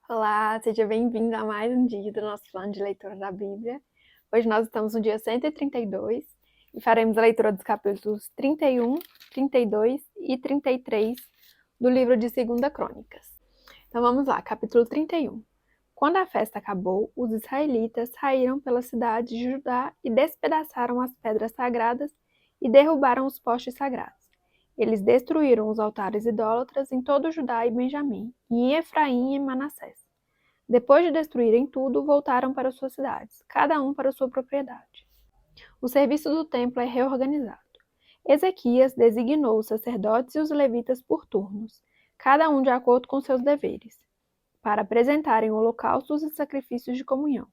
Olá, seja bem-vindo a mais um dia do nosso plano de leitura da Bíblia. Hoje nós estamos no dia 132 e faremos a leitura dos capítulos 31, 32 e 33 do livro de 2 Crônicas. Então vamos lá, capítulo 31. Quando a festa acabou, os israelitas saíram pela cidade de Judá e despedaçaram as pedras sagradas e derrubaram os postes sagrados. Eles destruíram os altares idólatras em todo Judá e Benjamim, e em Efraim e Manassés. Depois de destruírem tudo, voltaram para suas cidades, cada um para sua propriedade. O serviço do templo é reorganizado. Ezequias designou os sacerdotes e os levitas por turnos, cada um de acordo com seus deveres, para apresentarem holocaustos e sacrifícios de comunhão,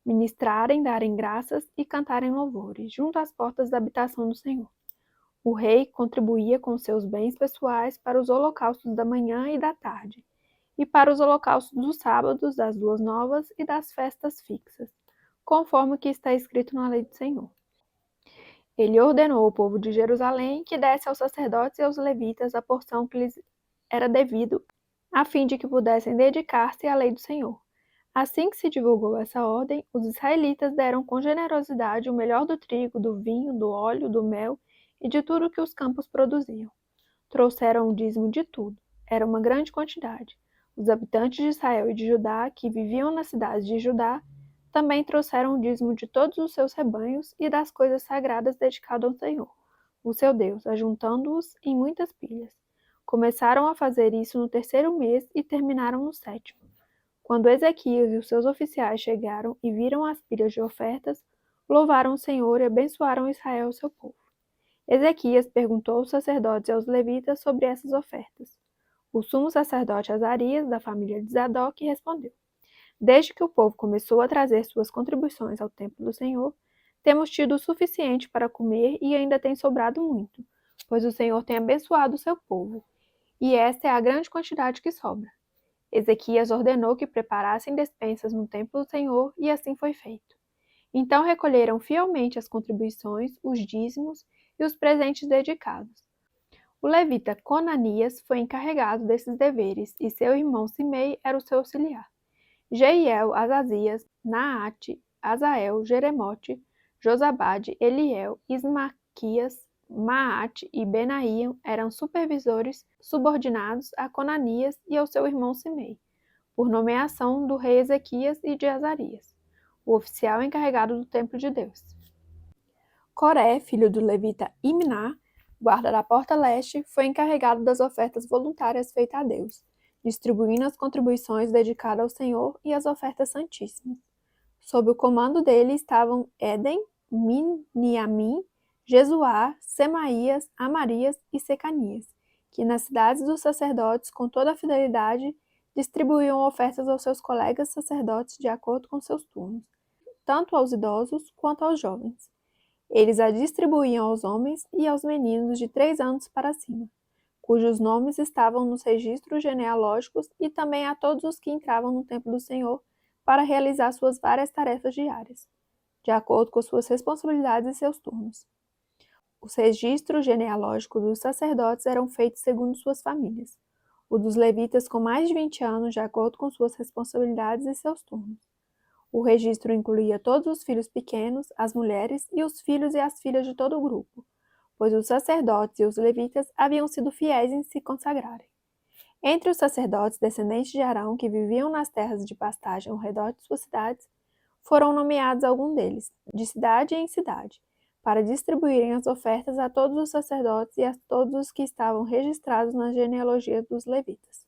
ministrarem, darem graças e cantarem louvores, junto às portas da habitação do Senhor. O rei contribuía com seus bens pessoais para os holocaustos da manhã e da tarde, e para os holocaustos dos sábados, das luas novas e das festas fixas, conforme o que está escrito na lei do Senhor. Ele ordenou ao povo de Jerusalém que desse aos sacerdotes e aos levitas a porção que lhes era devido, a fim de que pudessem dedicar-se à lei do Senhor. Assim que se divulgou essa ordem, os israelitas deram com generosidade o melhor do trigo, do vinho, do óleo, do mel e de tudo que os campos produziam. Trouxeram o dízimo de tudo. Era uma grande quantidade. Os habitantes de Israel e de Judá, que viviam nas cidades de Judá, também trouxeram o dízimo de todos os seus rebanhos e das coisas sagradas dedicadas ao Senhor, o seu Deus, ajuntando-os em muitas pilhas. Começaram a fazer isso no terceiro mês e terminaram no sétimo. Quando Ezequias e os seus oficiais chegaram e viram as pilhas de ofertas, louvaram o Senhor e abençoaram Israel, seu povo. Ezequias perguntou aos sacerdotes e aos levitas sobre essas ofertas. O sumo sacerdote Azarias, da família de Zadok, respondeu: Desde que o povo começou a trazer suas contribuições ao templo do Senhor, temos tido o suficiente para comer e ainda tem sobrado muito, pois o Senhor tem abençoado o seu povo, e esta é a grande quantidade que sobra. Ezequias ordenou que preparassem despensas no templo do Senhor, e assim foi feito. Então recolheram fielmente as contribuições, os dízimos e os presentes dedicados. O levita Conanias foi encarregado desses deveres, e seu irmão Simei era o seu auxiliar. Jeiel, Azazias, Naate, Azael, Jeremote, Josabade, Eliel, Ismaquias, Maate e Benaíam eram supervisores subordinados a Conanias e ao seu irmão Simei, por nomeação do rei Ezequias e de Azarias, o oficial encarregado do templo de Deus. Coré, filho do levita Imná, guarda da porta leste, foi encarregado das ofertas voluntárias feitas a Deus, distribuindo as contribuições dedicadas ao Senhor e as ofertas santíssimas. Sob o comando dele estavam Éden, Miniamim, Jesuá, Semaías, Amarias e Secanias, que nas cidades dos sacerdotes, com toda a fidelidade, distribuíam ofertas aos seus colegas sacerdotes de acordo com seus turnos, tanto aos idosos quanto aos jovens. Eles a distribuíam aos homens e aos meninos de 3 anos para cima, cujos nomes estavam nos registros genealógicos, e também a todos os que entravam no templo do Senhor para realizar suas várias tarefas diárias, de acordo com suas responsabilidades e seus turnos. Os registros genealógicos dos sacerdotes eram feitos segundo suas famílias, o dos levitas com mais de 20 anos, de acordo com suas responsabilidades e seus turnos. O registro incluía todos os filhos pequenos, as mulheres e os filhos e as filhas de todo o grupo, pois os sacerdotes e os levitas haviam sido fiéis em se consagrarem. Entre os sacerdotes descendentes de Arão que viviam nas terras de pastagem ao redor de suas cidades, foram nomeados alguns deles, de cidade em cidade, para distribuírem as ofertas a todos os sacerdotes e a todos os que estavam registrados nas genealogias dos levitas.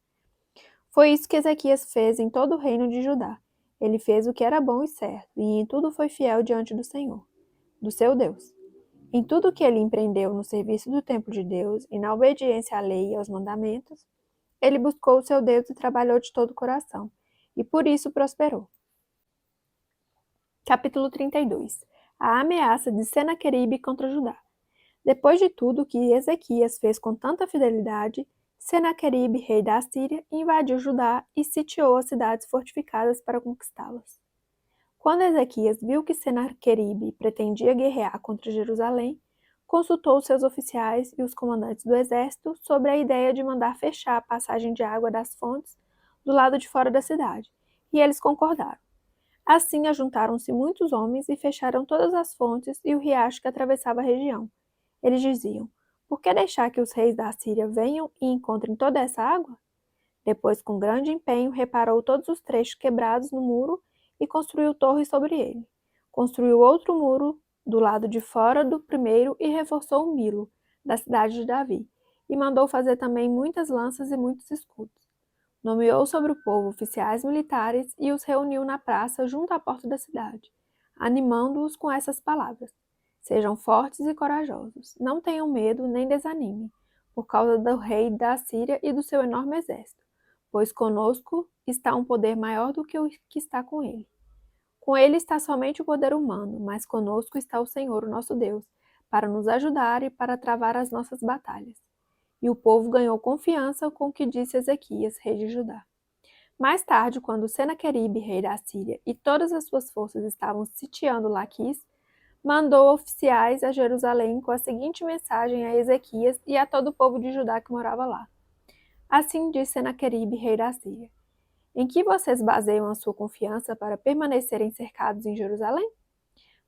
Foi isso que Ezequias fez em todo o reino de Judá. Ele fez o que era bom e certo, e em tudo foi fiel diante do Senhor, do seu Deus. Em tudo que ele empreendeu no serviço do templo de Deus e na obediência à lei e aos mandamentos, ele buscou o seu Deus e trabalhou de todo o coração, e por isso prosperou. Capítulo 32. A ameaça de Senaqueribe contra Judá. Depois de tudo que Ezequias fez com tanta fidelidade, Senaqueribe, rei da Assíria, invadiu Judá e sitiou as cidades fortificadas para conquistá-las. Quando Ezequias viu que Senaqueribe pretendia guerrear contra Jerusalém, consultou seus oficiais e os comandantes do exército sobre a ideia de mandar fechar a passagem de água das fontes do lado de fora da cidade, e eles concordaram. Assim ajuntaram-se muitos homens e fecharam todas as fontes e o riacho que atravessava a região. Eles diziam: Por que deixar que os reis da Assíria venham e encontrem toda essa água? Depois, com grande empenho, reparou todos os trechos quebrados no muro e construiu torres sobre ele. Construiu outro muro do lado de fora do primeiro e reforçou o Milo, da cidade de Davi, e mandou fazer também muitas lanças e muitos escudos. Nomeou sobre o povo oficiais militares e os reuniu na praça junto à porta da cidade, animando-os com essas palavras: Sejam fortes e corajosos, não tenham medo nem desanimem, por causa do rei da Síria e do seu enorme exército, pois conosco está um poder maior do que o que está com ele. Com ele está somente o poder humano, mas conosco está o Senhor, o nosso Deus, para nos ajudar e para travar as nossas batalhas. E o povo ganhou confiança com o que disse Ezequias, rei de Judá. Mais tarde, quando Senaqueribe, rei da Síria, e todas as suas forças estavam sitiando Laquis, mandou oficiais a Jerusalém com a seguinte mensagem a Ezequias e a todo o povo de Judá que morava lá. Assim disse Senaqueribe, rei da Síria: Em que vocês baseiam a sua confiança para permanecerem cercados em Jerusalém?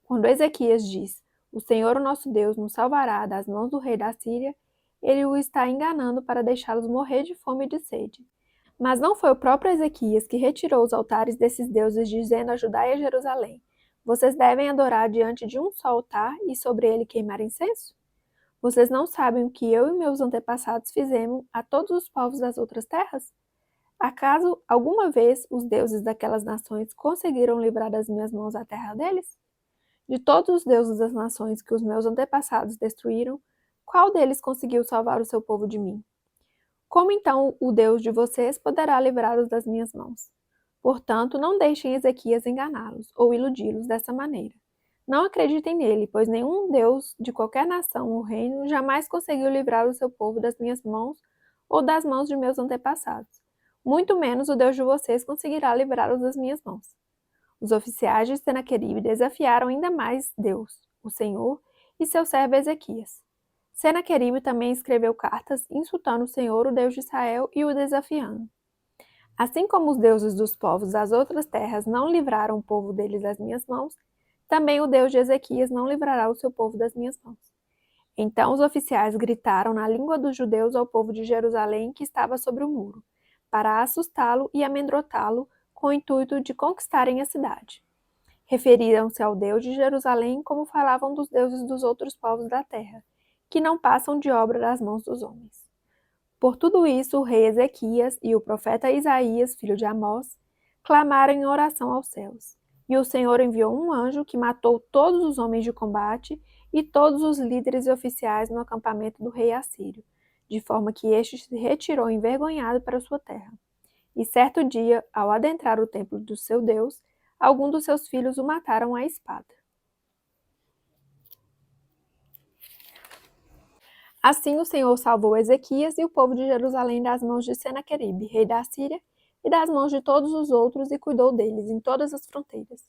Quando Ezequias diz: O Senhor, o nosso Deus, nos salvará das mãos do rei da Síria, ele o está enganando para deixá-los morrer de fome e de sede. Mas não foi o próprio Ezequias que retirou os altares desses deuses, dizendo a Judá e a Jerusalém: Vocês devem adorar diante de um só altar e sobre ele queimar incenso? Vocês não sabem o que eu e meus antepassados fizemos a todos os povos das outras terras? Acaso alguma vez os deuses daquelas nações conseguiram livrar das minhas mãos a terra deles? De todos os deuses das nações que os meus antepassados destruíram, qual deles conseguiu salvar o seu povo de mim? Como então o Deus de vocês poderá livrá-los das minhas mãos? Portanto, não deixem Ezequias enganá-los ou iludi-los dessa maneira. Não acreditem nele, pois nenhum Deus de qualquer nação ou reino jamais conseguiu livrar o seu povo das minhas mãos ou das mãos de meus antepassados. Muito menos o Deus de vocês conseguirá livrá-los das minhas mãos. Os oficiais de Senaqueribe desafiaram ainda mais Deus, o Senhor, e seu servo Ezequias. Senaqueribe também escreveu cartas insultando o Senhor, o Deus de Israel, e o desafiando. Assim como os deuses dos povos das outras terras não livraram o povo deles das minhas mãos, também o Deus de Ezequias não livrará o seu povo das minhas mãos. Então os oficiais gritaram na língua dos judeus ao povo de Jerusalém que estava sobre o muro, para assustá-lo e amedrontá-lo com o intuito de conquistarem a cidade. Referiram-se ao Deus de Jerusalém como falavam dos deuses dos outros povos da terra, que não passam de obra das mãos dos homens. Por tudo isso, o rei Ezequias e o profeta Isaías, filho de Amós, clamaram em oração aos céus. E o Senhor enviou um anjo que matou todos os homens de combate e todos os líderes e oficiais no acampamento do rei assírio, de forma que este se retirou envergonhado para sua terra. E certo dia, ao adentrar o templo do seu Deus, alguns dos seus filhos o mataram à espada. Assim o Senhor salvou Ezequias e o povo de Jerusalém das mãos de Senaqueribe, rei da Síria, e das mãos de todos os outros, e cuidou deles em todas as fronteiras.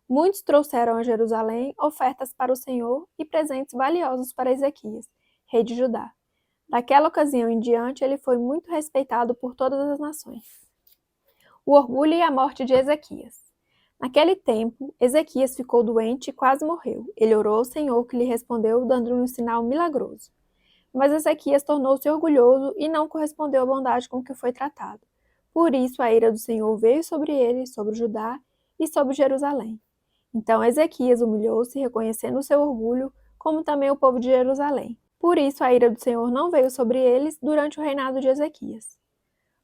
Muitos trouxeram a Jerusalém ofertas para o Senhor e presentes valiosos para Ezequias, rei de Judá. Daquela ocasião em diante, ele foi muito respeitado por todas as nações. O orgulho e a morte de Ezequias. Naquele tempo, Ezequias ficou doente e quase morreu. Ele orou ao Senhor, que lhe respondeu, dando-lhe um sinal milagroso. Mas Ezequias tornou-se orgulhoso e não correspondeu à bondade com que foi tratado. Por isso a ira do Senhor veio sobre ele, sobre Judá e sobre Jerusalém. Então Ezequias humilhou-se, reconhecendo o seu orgulho, como também o povo de Jerusalém. Por isso a ira do Senhor não veio sobre eles durante o reinado de Ezequias.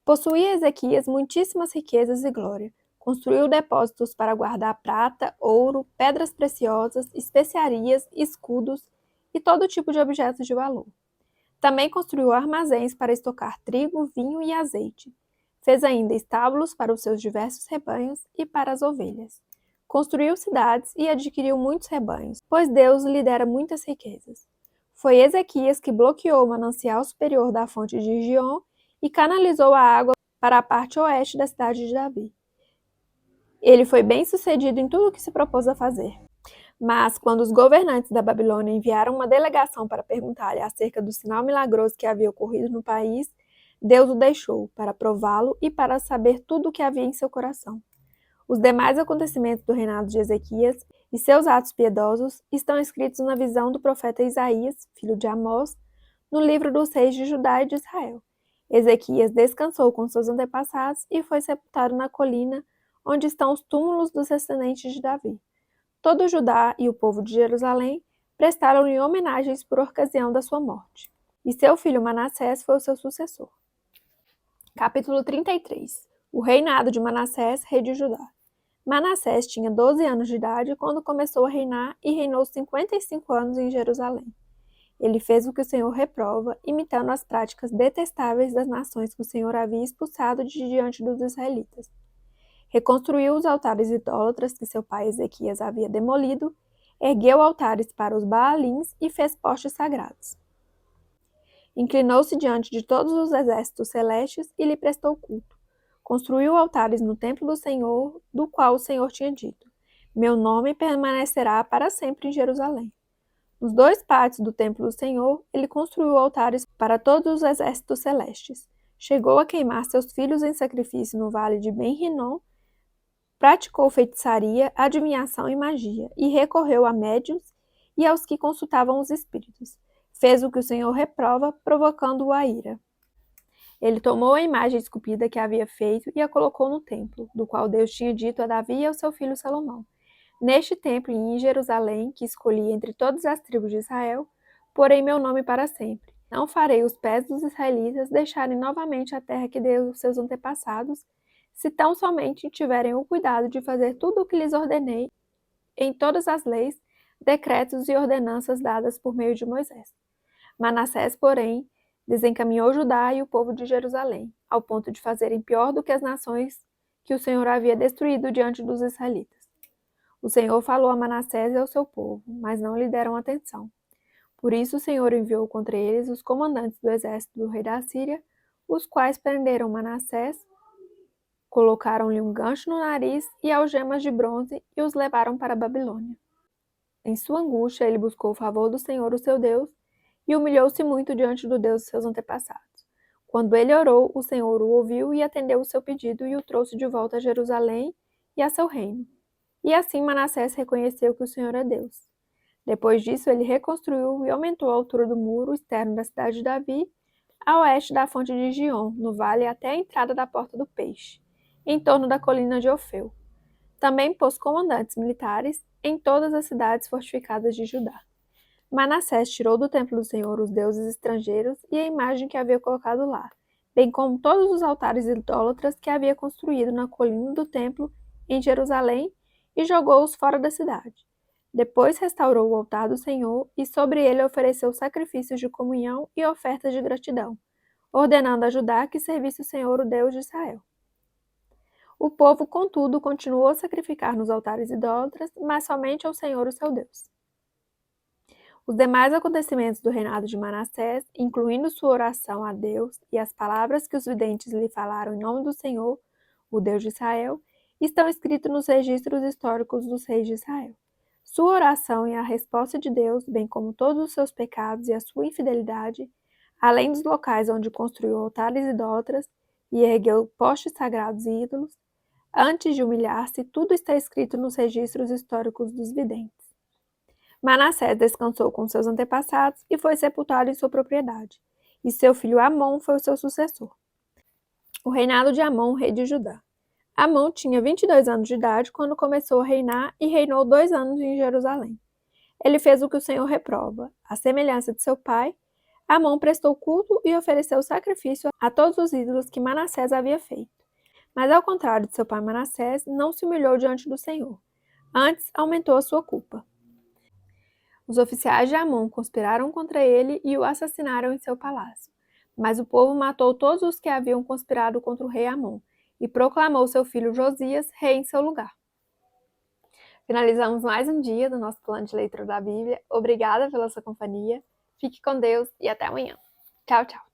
Possuía Ezequias muitíssimas riquezas e glória. Construiu depósitos para guardar prata, ouro, pedras preciosas, especiarias, escudos e todo tipo de objetos de valor. Também construiu armazéns para estocar trigo, vinho e azeite. Fez ainda estábulos para os seus diversos rebanhos e para as ovelhas. Construiu cidades e adquiriu muitos rebanhos, pois Deus lhe dera muitas riquezas. Foi Ezequias que bloqueou o manancial superior da fonte de Gion e canalizou a água para a parte oeste da cidade de Davi. Ele foi bem-sucedido em tudo o que se propôs a fazer. Mas, quando os governantes da Babilônia enviaram uma delegação para perguntar-lhe acerca do sinal milagroso que havia ocorrido no país, Deus o deixou para prová-lo e para saber tudo o que havia em seu coração. Os demais acontecimentos do reinado de Ezequias e seus atos piedosos estão escritos na visão do profeta Isaías, filho de Amós, no livro dos reis de Judá e de Israel. Ezequias descansou com seus antepassados e foi sepultado na colina onde estão os túmulos dos descendentes de Davi. Todo Judá e o povo de Jerusalém prestaram-lhe homenagens por ocasião da sua morte. E seu filho Manassés foi o seu sucessor. Capítulo 33. O reinado de Manassés, rei de Judá. Manassés tinha 12 anos de idade quando começou a reinar e reinou 55 anos em Jerusalém. Ele fez o que o Senhor reprova, imitando as práticas detestáveis das nações que o Senhor havia expulsado de diante dos israelitas. Reconstruiu os altares idólatras que seu pai Ezequias havia demolido, ergueu altares para os Baalins e fez postes sagrados. Inclinou-se diante de todos os exércitos celestes e lhe prestou culto. Construiu altares no templo do Senhor, do qual o Senhor tinha dito: Meu nome permanecerá para sempre em Jerusalém. Nos 2 pátios do templo do Senhor, ele construiu altares para todos os exércitos celestes. Chegou a queimar seus filhos em sacrifício no vale de Ben-Rinom, praticou feitiçaria, adivinhação e magia, e recorreu a médiuns e aos que consultavam os espíritos. Fez o que o Senhor reprova, provocando-o à ira. Ele tomou a imagem esculpida que havia feito e a colocou no templo, do qual Deus tinha dito a Davi e ao seu filho Salomão: Neste templo e em Jerusalém, que escolhi entre todas as tribos de Israel, porei meu nome para sempre. Não farei os pés dos israelitas deixarem novamente a terra que deu aos seus antepassados, se tão somente tiverem o cuidado de fazer tudo o que lhes ordenei em todas as leis, decretos e ordenanças dadas por meio de Moisés. Manassés, porém, desencaminhou Judá e o povo de Jerusalém, ao ponto de fazerem pior do que as nações que o Senhor havia destruído diante dos israelitas. O Senhor falou a Manassés e ao seu povo, mas não lhe deram atenção. Por isso o Senhor enviou contra eles os comandantes do exército do rei da Síria, os quais prenderam Manassés, colocaram-lhe um gancho no nariz e algemas de bronze e os levaram para a Babilônia. Em sua angústia, ele buscou o favor do Senhor, o seu Deus, e humilhou-se muito diante do Deus de seus antepassados. Quando ele orou, o Senhor o ouviu e atendeu o seu pedido e o trouxe de volta a Jerusalém e a seu reino. E assim Manassés reconheceu que o Senhor é Deus. Depois disso, ele reconstruiu e aumentou a altura do muro externo da cidade de Davi, a oeste da fonte de Gion, no vale até a entrada da Porta do Peixe, em torno da colina de Ofeu. Também pôs comandantes militares em todas as cidades fortificadas de Judá. Manassés tirou do templo do Senhor os deuses estrangeiros e a imagem que havia colocado lá, bem como todos os altares idólatras que havia construído na colina do templo em Jerusalém, e jogou-os fora da cidade. Depois restaurou o altar do Senhor e sobre ele ofereceu sacrifícios de comunhão e ofertas de gratidão, ordenando a Judá que servisse o Senhor, o Deus de Israel. O povo, contudo, continuou a sacrificar nos altares idólatras, mas somente ao Senhor, o seu Deus. Os demais acontecimentos do reinado de Manassés, incluindo sua oração a Deus e as palavras que os videntes lhe falaram em nome do Senhor, o Deus de Israel, estão escritos nos registros históricos dos reis de Israel. Sua oração e a resposta de Deus, bem como todos os seus pecados e a sua infidelidade, além dos locais onde construiu altares idólatras e ergueu postes sagrados e ídolos, antes de humilhar-se, tudo está escrito nos registros históricos dos videntes. Manassés descansou com seus antepassados e foi sepultado em sua propriedade, e seu filho Amon foi o seu sucessor. O reinado de Amon, rei de Judá. Amon tinha 22 anos de idade quando começou a reinar e reinou 2 anos em Jerusalém. Ele fez o que o Senhor reprova. À semelhança de seu pai, Amon prestou culto e ofereceu sacrifício a todos os ídolos que Manassés havia feito. Mas, ao contrário de seu pai Manassés, não se humilhou diante do Senhor. Antes, aumentou a sua culpa. Os oficiais de Amon conspiraram contra ele e o assassinaram em seu palácio. Mas o povo matou todos os que haviam conspirado contra o rei Amon e proclamou seu filho Josias rei em seu lugar. Finalizamos mais um dia do nosso plano de leitura da Bíblia. Obrigada pela sua companhia. Fique com Deus e até amanhã. Tchau, tchau.